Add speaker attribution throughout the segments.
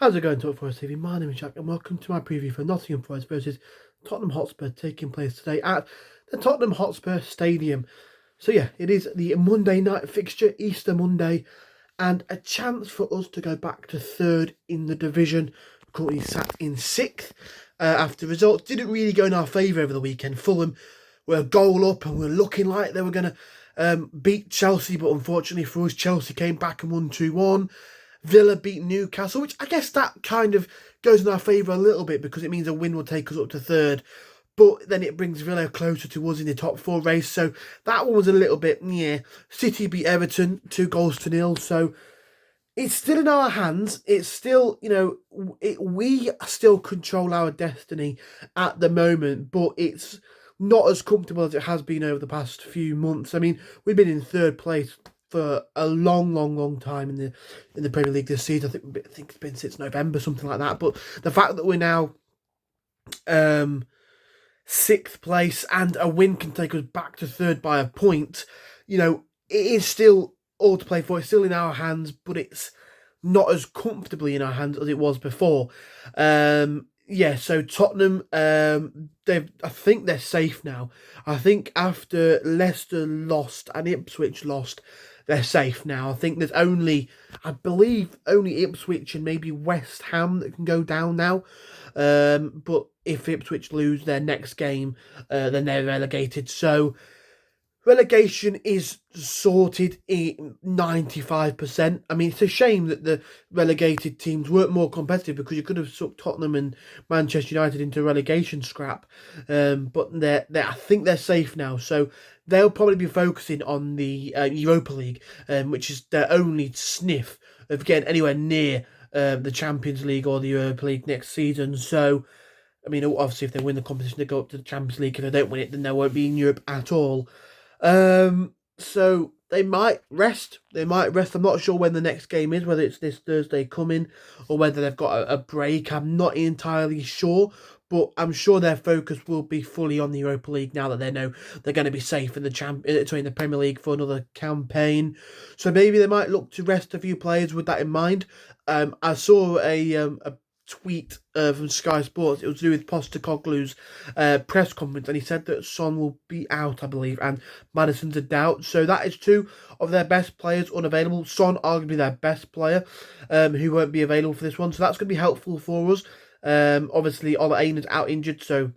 Speaker 1: How's it going, Tottenham Forest TV? My name is Jack, and welcome to my preview for Nottingham Forest versus Tottenham Hotspur, taking place today at the Tottenham Hotspur Stadium. So yeah, it is the Monday night fixture, Easter Monday, and a chance for us to go back to third in the division. Currently sat in sixth after results didn't really go in our favour over the weekend. Fulham were a goal up and were looking like they were going to beat Chelsea, but unfortunately for us, Chelsea came back and won 2-1. Villa beat Newcastle, which I guess that kind of goes in our favour a little bit because it means a win will take us up to third. But then it brings Villa closer to us in the top four race. So that one was a little bit, yeah. City beat Everton 2-0. So it's still in our hands. It's still, we still control our destiny at the moment. But it's not as comfortable as it has been over the past few months. I mean, we've been in third place for a long time in the Premier League this season. I think it's been since November, something like that. But the fact that we're now sixth place and a win can take us back to third by a point, it is still all to play for. It's still in our hands, but it's not as comfortably in our hands as it was before. So Tottenham, I think they're safe now. I think after Leicester lost and Ipswich lost, they're safe now. I think I believe only Ipswich and maybe West Ham that can go down now. But if Ipswich lose their next game, then they're relegated. So relegation is sorted in 95%. I mean, it's a shame that the relegated teams weren't more competitive because you could have sucked Tottenham and Manchester United into relegation scrap. But I think they're safe now. So they'll probably be focusing on the Europa League, which is their only sniff of getting anywhere near the Champions League or the Europa League next season. So, I mean, obviously, if they win the competition, they go up to the Champions League. If they don't win it, then they won't be in Europe at all. So they might rest. I'm not sure when the next game is, whether it's this Thursday coming or whether they've got a break. I'm not entirely sure, but I'm sure their focus will be fully on the Europa League now that they know they're going to be safe in the Premier League for another campaign. So maybe they might look to rest a few players with that in mind. I saw a tweet from Sky Sports. It was to do with Postecoglou's press conference, and he said that Son will be out, I believe, and Madison's a doubt. So that is two of their best players unavailable. Son, arguably their best player, who won't be available for this one. So that's going to be helpful for us. Obviously, Ola Aina's out injured, so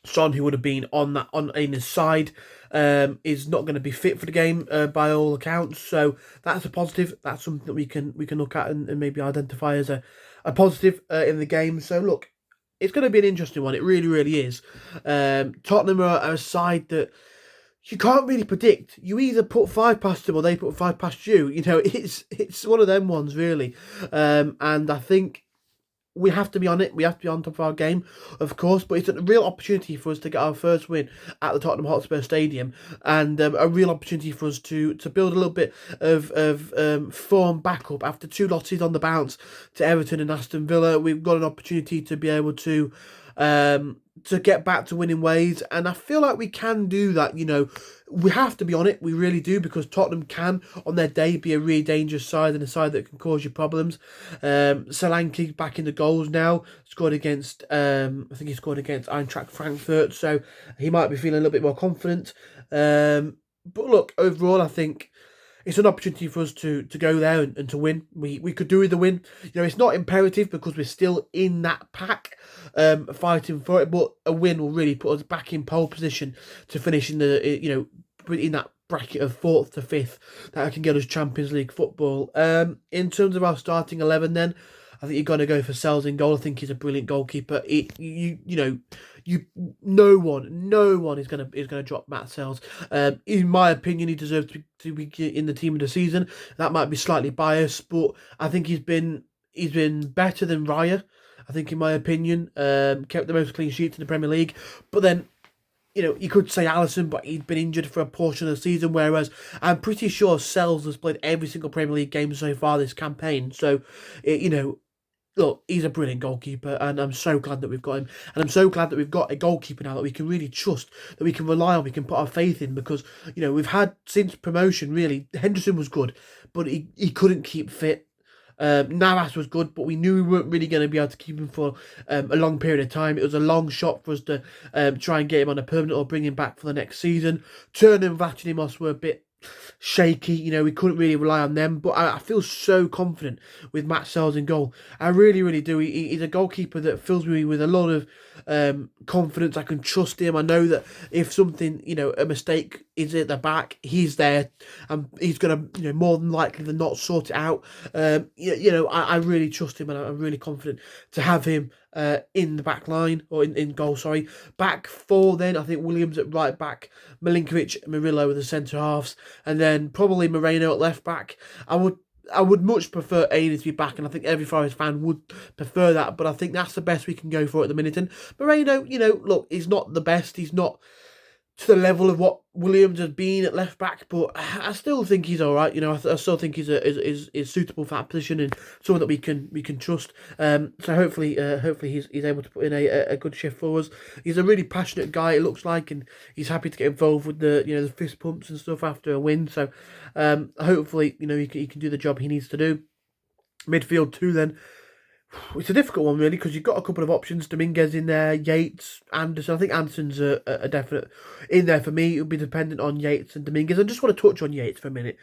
Speaker 1: Son, who would have been on Aina's side, is not going to be fit for the game by all accounts. So that's a positive. That's something that we can look at and maybe identify as a positive in the game. So look, it's going to be an interesting one. It really, really is. Tottenham are a side that you can't really predict. You either put 5 past them or they put 5 past you. It's one of them ones, really. And I think we have to be on it. We have to be on top of our game, of course. But it's a real opportunity for us to get our first win at the Tottenham Hotspur Stadium, and a real opportunity for us to build a little bit of form back up after 2 losses on the bounce to Everton and Aston Villa. We've got an opportunity to be able to get back to winning ways, and I feel like we can do that. We have to be on it, we really do, because Tottenham can, on their day, be a really dangerous side and a side that can cause you problems. Solanke back in the goals now, scored against, I think he scored against Eintracht Frankfurt, so he might be feeling a little bit more confident. But look, overall, I think it's an opportunity for us to go there and to win. We could do with the win. It's not imperative because we're still in that pack, fighting for it. But a win will really put us back in pole position to finish in in that bracket of 4th to 5th that can get us Champions League football. In terms of our starting 11, then I think you're going to go for Sells in goal. I think he's a brilliant goalkeeper. No one is going to drop Matt Sells. In my opinion, he deserves to be in the team of the season. That might be slightly biased, but I think he's been better than Raya. I think, in my opinion, kept the most clean sheets in the Premier League. But then, you could say Alisson, but he'd been injured for a portion of the season, whereas I'm pretty sure Sells has played every single Premier League game so far this campaign. So, look, he's a brilliant goalkeeper, and I'm so glad that we've got him. And I'm so glad that we've got a goalkeeper now that we can really trust, that we can rely on, we can put our faith in, because, we've had, since promotion, really, Henderson was good, but he couldn't keep fit. Navas was good, but we knew we weren't really going to be able to keep him for a long period of time. It was a long shot for us to try and get him on a permanent or bring him back for the next season. Turner and Vatinimos were a bit shaky. We couldn't really rely on them. But I feel so confident with Matt Sells in goal. I really, really do. He's a goalkeeper that fills me with a lot of confidence. I can trust him. I know that if something, a mistake is at the back, he's there, and he's going to, more than likely than not sort it out. I really trust him, and I'm really confident to have him in the back line, or in goal, sorry. Back four then, I think Williams at right back, Milinkovic, Murillo with the centre halves, and then probably Moreno at left back. I would much prefer Aiden to be back, and I think every Forest fan would prefer that, but I think that's the best we can go for at the minute. And Moreno, look, he's not the best. He's not to the level of what Williams has been at left back, but I still think he's all right. I still think he's is suitable for that position and someone that we can trust. So hopefully he's able to put in a good shift for us. He's a really passionate guy, it looks like, and he's happy to get involved with the fist pumps and stuff after a win. So hopefully he can do the job he needs to do. Midfield too then. It's a difficult one, really, because you've got a couple of options. Dominguez in there, Yates, Anderson. I think Anderson's a definite in there for me. It'll be dependent on Yates and Dominguez. I just want to touch on Yates for a minute.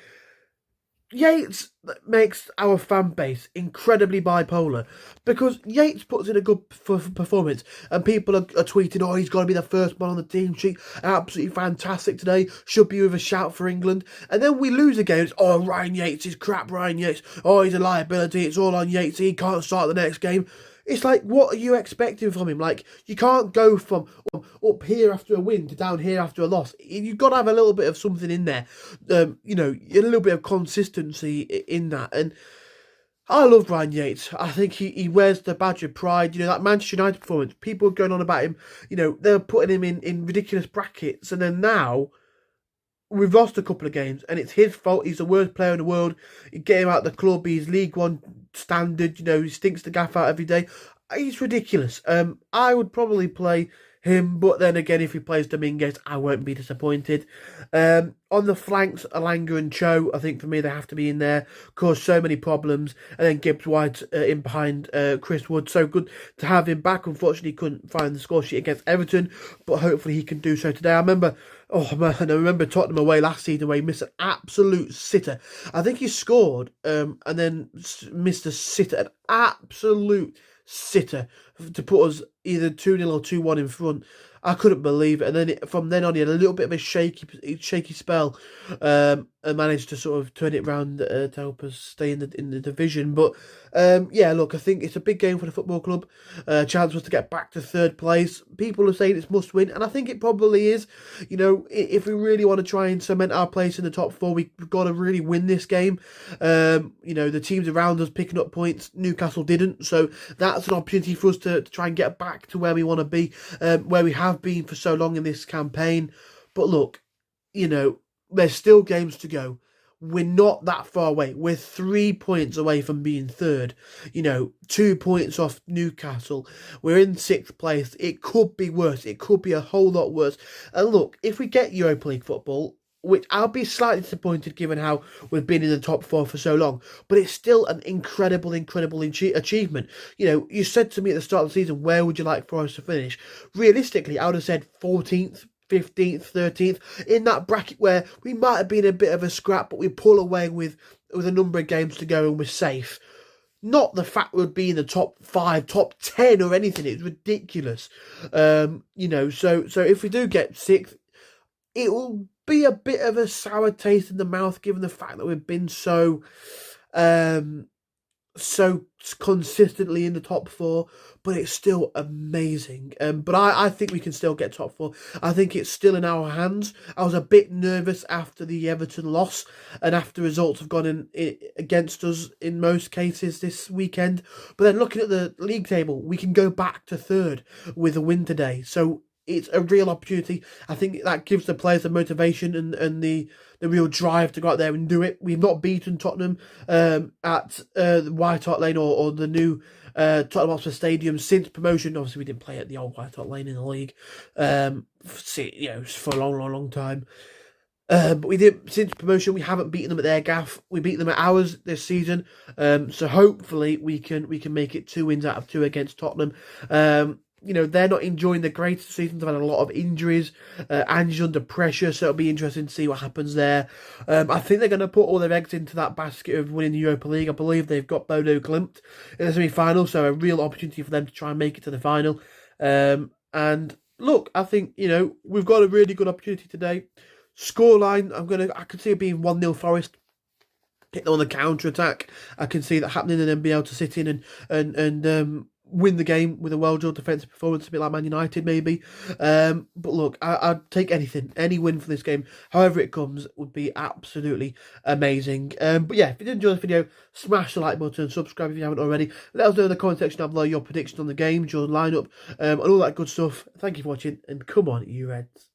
Speaker 1: Yates makes our fan base incredibly bipolar, because Yates puts in a good performance and people are tweeting, oh, he's got to be the first man on the team sheet, absolutely fantastic today, should be with a shout for England. And then we lose a game, it's, oh, Ryan Yates is crap, Ryan Yates, oh, he's a liability, it's all on Yates, he can't start the next game. It's like, what are you expecting from him? Like, you can't go from up here after a win to down here after a loss. You've got to have a little bit of something in there. A little bit of consistency in that. And I love Ryan Yates. I think he wears the badge of pride. That Manchester United performance, people are going on about him. They're putting him in ridiculous brackets. And then now, we've lost a couple of games, and it's his fault. He's the worst player in the world. You get him out of the club. He's League One standard. He stinks the gaff out every day. He's ridiculous. I would probably play him, but then again, if he plays Dominguez, I won't be disappointed. On the flanks, Alanga and Cho, I think for me they have to be in there. Caused so many problems. And then Gibbs-White in behind Chris Wood. So good to have him back. Unfortunately, he couldn't find the score sheet against Everton, but hopefully he can do so today. I remember Tottenham away last season where he missed an absolute sitter. I think he scored and then missed a sitter, an absolute sitter, to put us either 2-0 or 2-1 in front. I couldn't believe it. And then from then on, he had a little bit of a shaky spell, and managed to sort of turn it around to help us stay in the division. But look, I think it's a big game for the football club. Chance was to get back to third place. People are saying it's must win, and I think it probably is. If we really want to try and cement our place in the top four, we've got to really win this game. The teams around us picking up points, Newcastle didn't, so that's an opportunity for us to try and get back to where we want to be, where we have been for so long in this campaign. But look, there's still games to go. We're not that far away. We're 3 points away from being third. 2 points off Newcastle. We're in 6th place. It could be worse. It could be a whole lot worse. And look, if we get Europa League football, which I'll be slightly disappointed given how we've been in the top four for so long, but it's still an incredible achievement. You said to me at the start of the season, where would you like Forest to finish? Realistically, I would have said 14th, 15th, 13th, in that bracket where we might have been a bit of a scrap, but we pull away with a number of games to go and we're safe. Not the fact we'd be in the top 5, top 10 or anything. It's ridiculous. So if we do get 6th, it will be a bit of a sour taste in the mouth, given the fact that we've been so consistently in the top 4, but it's still amazing. But I think we can still get top 4. I think it's still in our hands. I was a bit nervous after the Everton loss and after results have gone in against us in most cases this weekend. But then looking at the league table, we can go back to 3rd with a win today. So it's a real opportunity. I think that gives the players the motivation and the real drive to go out there and do it. We've not beaten Tottenham at the White Hart Lane or the new Tottenham Hotspur Stadium since promotion. Obviously, we didn't play at the old White Hart Lane in the league for a long time. But we did, since promotion, we haven't beaten them at their gaff. We beat them at ours this season. So hopefully we can make it 2 wins out of 2 against Tottenham. They're not enjoying the greatest season. They've had a lot of injuries. Ange's under pressure, so it'll be interesting to see what happens there. I think they're going to put all their eggs into that basket of winning the Europa League. I believe they've got Bodo Glimt in the semi-final, so a real opportunity for them to try and make it to the final. And look, I think, we've got a really good opportunity today. Scoreline, I could see it being 1-0 Forest. Hit them on the counter attack. I can see that happening, and then be able to sit in and win the game with a well-drilled defensive performance, a bit like Man United maybe. But look, I'd take anything, any win for this game, however it comes, would be absolutely amazing. But yeah, if you did enjoy this video, smash the like button, subscribe if you haven't already. Let us know in the comment section down below your prediction on the game, your lineup, and all that good stuff. Thank you for watching, and come on, you Reds.